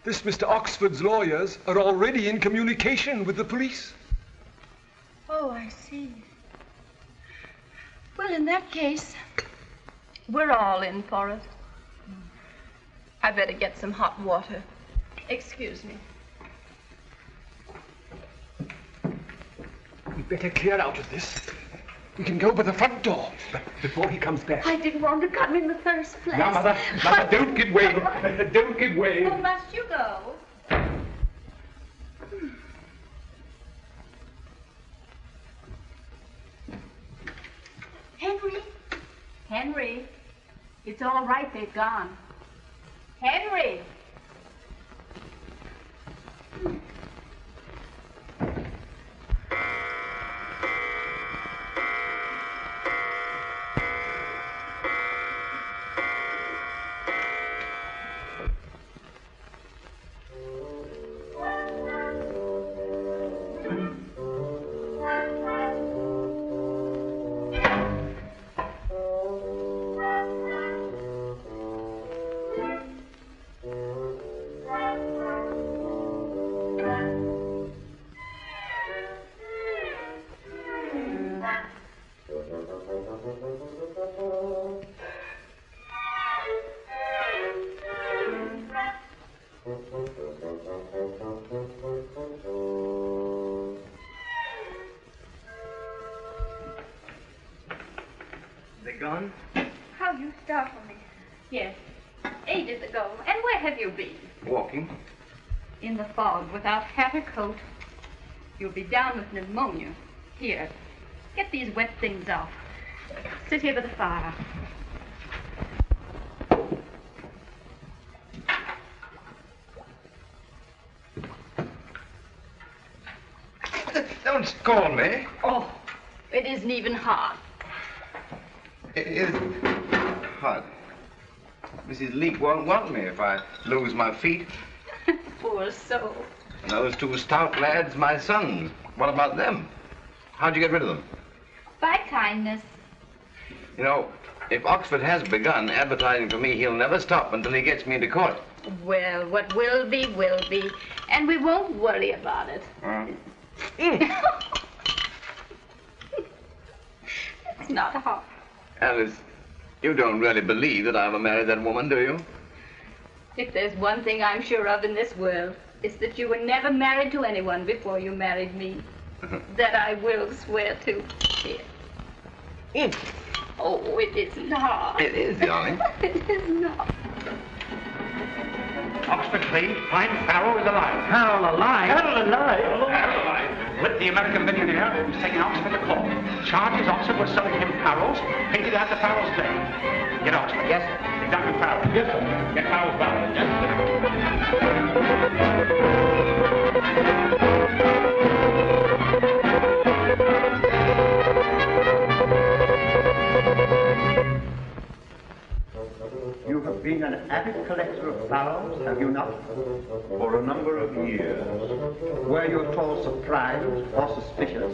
Q: This Mr. Oxford's lawyers are already in communication with the police.
F: Oh, I see. Well, in that case, we're all in for it. I better get some hot water. Excuse me.
P: We'd better clear out of this. We can go by the front door before he comes back.
B: I didn't want to come in the first place.
P: Now, Mother, don't give way. Don't give way.
F: Oh, must you go?
B: Henry?
F: Henry, it's all right, they've gone. Henry!
M: They gone?
F: How you startle me. Yes, ages ago. And where have you been?
I: Walking.
F: In the fog, without hat or coat. You'll be down with pneumonia. Here, get these wet things off. Sit here by the fire.
I: Don't scold me.
F: Oh, it isn't even hot.
I: It is hot. Mrs. Leake won't want me if I lose my feet.
F: Poor soul.
I: And those two stout lads, my sons. What about them? How'd you get rid of them?
F: By kindness.
I: You know, if Oxford has begun advertising for me, he'll never stop until he gets me into court.
F: Well, what will be, will be. And we won't worry about it. It's not hard.
I: Alice, you don't really believe that I'll marry that woman, do you?
F: If there's one thing I'm sure of in this world, it's that you were never married to anyone before you married me. That I will swear to. Here. Oh, it isn't hard.
I: It is, darling.
F: It is not.
A: Oxford, please. Priam Farrel is alive.
N: Farrel alive?
A: Farrel alive? Farrel alive. With the American millionaire who's taking Oxford to court. Charges Oxford was selling him Farrel's, painted after Farrel's name. Get Oxford.
L: Yes, sir.
A: Examine Farrel. Yes, sir. Get Farrel's ballot. Yes,
C: You have been an avid collector of Farrels, have you not?
D: For a number of years.
C: Were you at all surprised or suspicious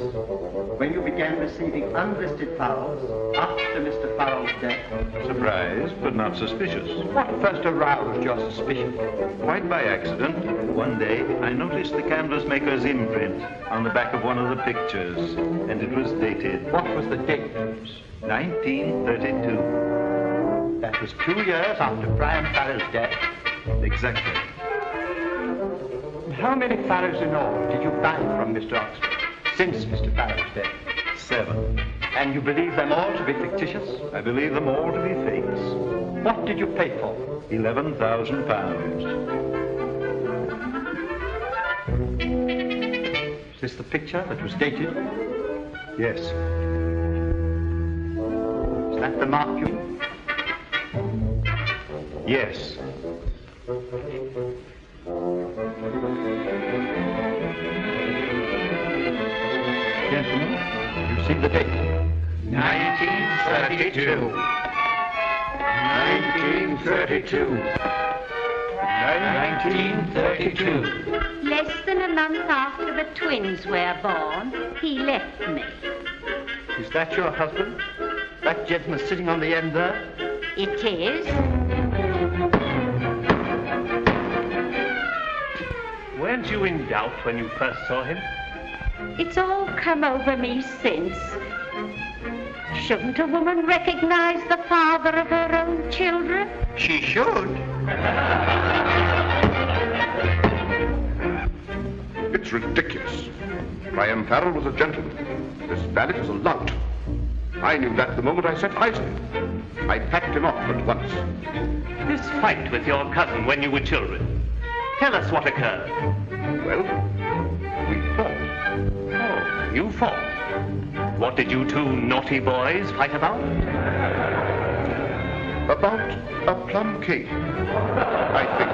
C: when you began receiving unlisted Farrels after Mr. Farrel's death?
D: Surprised, but not suspicious.
C: What first aroused your suspicion?
D: Quite by accident, one day I noticed the canvas maker's imprint on the back of one of the pictures, and it was dated.
C: What was the date?
D: 1932.
C: That was 2 years after Priam Farrel's death.
D: Exactly.
C: How many Farrels in all did you buy from Mr. Oxford since Mr. Farrel's death?
D: 7.
C: And you believe them all to be fictitious?
D: I believe them all to be fakes.
C: What did you pay for?
D: £11,000.
C: Is this the picture that was dated?
D: Yes.
C: Is that the mark you...
D: Yes.
C: Gentlemen, you see the date.
A: 1932. 1932. 1932.
B: Less than a month after the twins were born, he left me.
C: Is that your husband? That gentleman sitting on the end there?
B: It is.
A: Weren't you in doubt when you first saw him?
B: It's all come over me since. Shouldn't a woman recognize the father of her own children?
C: She should.
E: It's ridiculous. Priam Farrel was a gentleman. This valet is a lout. I knew that the moment I set eyes on him. I packed him off at once.
A: This fight with your cousin when you were children. Tell us what occurred.
E: Well, we fought.
A: Oh, you fought. What did you two naughty boys fight about?
E: About a plum cake, I think.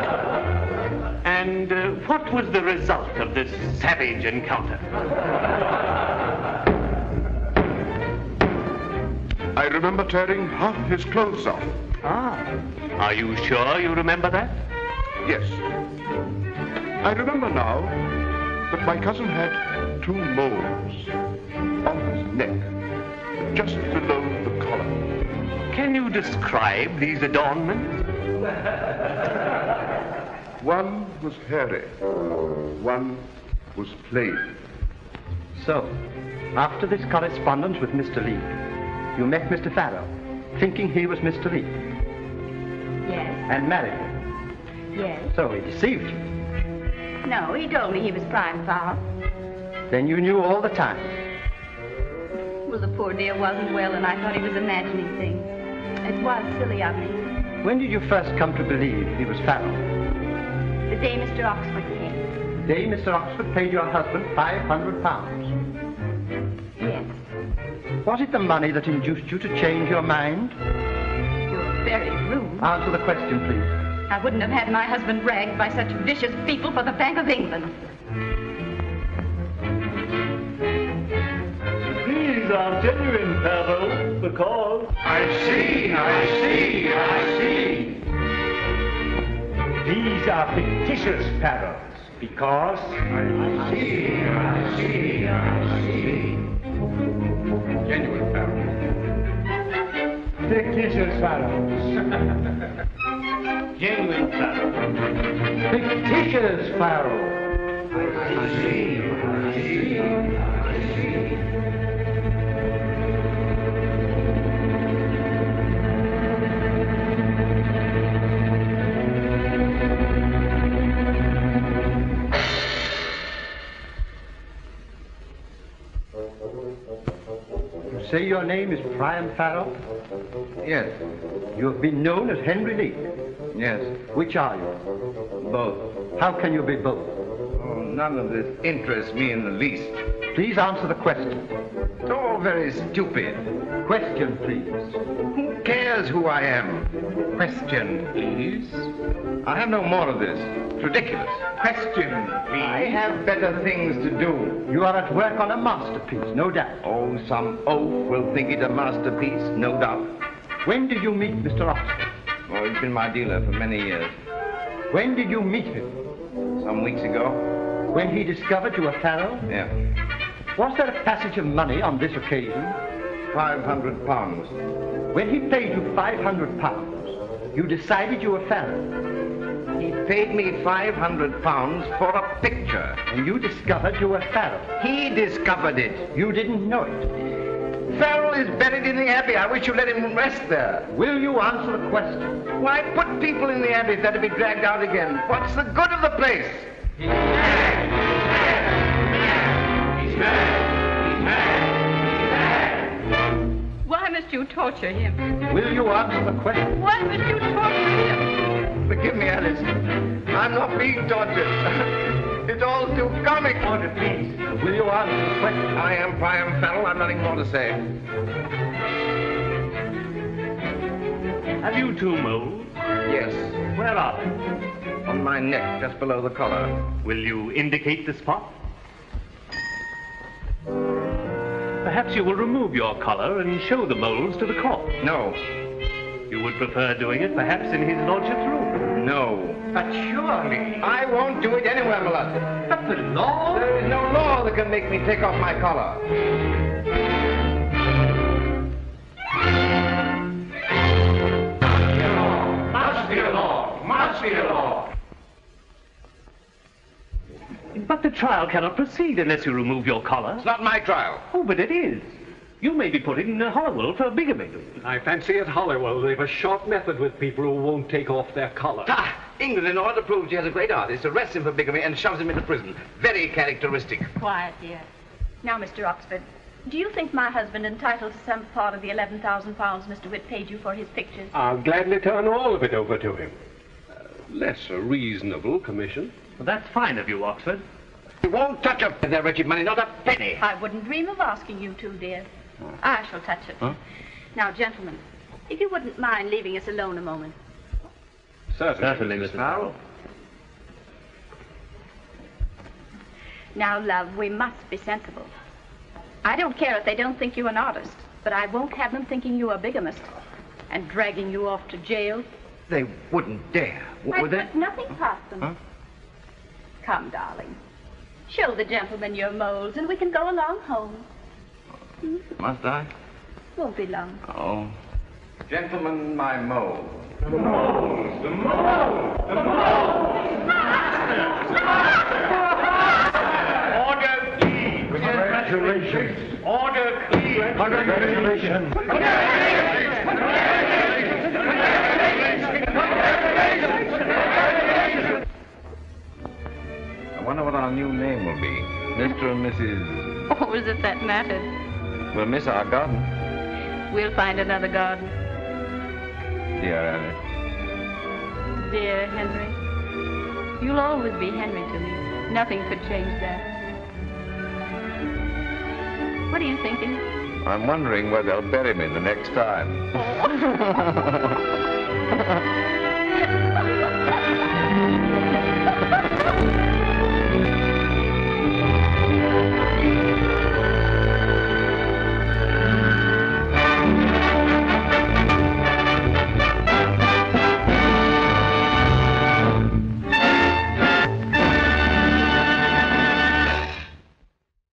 A: And what was the result of this savage encounter?
E: I remember tearing half his clothes off.
A: Ah. Are you sure you remember that?
E: Yes. I remember now that my cousin had 2 moles on his neck, just below the collar.
A: Can you describe these adornments?
E: One was hairy, one was plain.
C: So, after this correspondence with Mr. Lee, you met Mr. Farrel, thinking he was Mr. Lee,
F: Yes.
C: and married him.
F: Yes.
C: So he deceived you.
F: No, he told me he was Priam Farrel.
C: Then you knew all the time.
F: Well, the poor dear wasn't well, and I thought he was imagining things. It was silly of me.
C: When did you first come to believe he was Farrel?
F: The day Mr. Oxford came.
C: The day Mr. Oxford paid your husband £500.
F: Yes.
C: Was it the money that induced you to change your mind?
F: You're very rude.
C: Answer the question, please.
F: I wouldn't have had my husband ragged by such vicious people for the Bank of England.
A: These are genuine Farrel, because...
R: I see. These are fictitious Farrels, because... I see.
E: Genuine Farrel.
R: Fictitious Farrels.
A: Genuine Farrel.
R: Fictitious Farrel.
A: I see.
C: You say your name is Priam Farrel?
I: Yes.
C: You have been known as Henry Lee?
I: Yes.
C: Which are you?
I: Both.
C: How can you be both?
I: Oh, none of this interests me in the least.
C: Please answer the question.
I: It's all very stupid.
C: Question, please.
I: Who cares who I am?
A: Question, please.
I: I have no more of this. It's ridiculous.
A: Question, please.
I: I have better things to do.
C: You are at work on a masterpiece, no doubt.
I: Oh, some oaf will think it a masterpiece, no doubt.
C: When did you meet Mr. Oxford?
I: Oh, he's been my dealer for many years.
C: When did you meet him?
I: Some weeks ago.
C: When he discovered you were Farrel?
I: Yeah.
C: Was there a passage of money on this occasion?
I: £500.
C: When he paid you £500, you decided you were Farrel.
I: He paid me £500 for a picture.
C: And you discovered you were Farrel.
I: He discovered it.
C: You didn't know it.
I: Farrel is buried in the Abbey. I wish you'd let him rest there.
C: Will you answer the question?
I: Why put people in the Abbey if they're to be dragged out again? What's the good of the place?
A: He's mad. He's mad. He's mad. He's mad.
F: Why must you torture him?
C: Will you answer the question?
F: Why must you torture him?
I: Forgive me, Alice. I'm not being tortured. It's all too comic.
C: Order, please. Will you answer the question?
I: I am Priam Farrel. I've nothing more to say.
R: Have you two moles?
I: Yes.
R: Where are they?
I: On my neck, just below the collar.
R: Will you indicate the spot? Perhaps you will remove your collar and show the moles to the court.
I: No.
R: You would prefer doing it perhaps in his lordship's room?
I: No.
C: But surely.
I: I won't do it anywhere, my lord.
C: But the law?
I: There is no law that can make me take off my collar.
A: Must be a law. Must be a law.
R: But the trial cannot proceed unless you remove your collar.
I: It's not my trial.
R: Oh, but it is. You may be put in Hollowell for bigamy.
Q: I fancy at Hollowell they've a short method with people who won't take off their collar.
I: Ah, England, in order to prove she has a great artist, arrests him for bigamy and shoves him into prison. Very characteristic.
F: Quiet, dear. Now, Mr. Oxford, do you think my husband entitled to some part of the £11,000 Mr. Witt paid you for his pictures?
P: I'll gladly turn all of it over to him. Less a reasonable commission.
R: Well, that's fine of you, Oxford.
I: You won't touch their wretched money, not a penny.
F: I wouldn't dream of asking you to, dear. I shall touch it.
R: Huh?
F: Now, gentlemen, if you wouldn't mind leaving us alone a moment.
R: Certainly, Mrs. Farrel.
F: Now, love, we must be sensible. I don't care if they don't think you an artist, but I won't have them thinking you a bigamist and dragging you off to jail.
I: They wouldn't dare. Would they?
F: I put nothing past them.
I: Huh?
F: Come, darling. Show the gentleman your moles, and we can go along home.
I: Must I?
F: Won't be long.
I: Oh. Gentlemen, my mole.
A: The moles! The moles! The moles! Order, please!
R: Congratulations!
A: Order, please!
R: Congratulations!
I: I wonder what our new name will be. Mr. and Mrs.
F: Oh, is it that mattered?
I: We'll miss our garden.
F: We'll find another garden.
I: Dear Alice.
F: Dear Henry, you'll always be Henry to me. Nothing could change that. What are you thinking?
I: I'm wondering where they'll bury me the next time.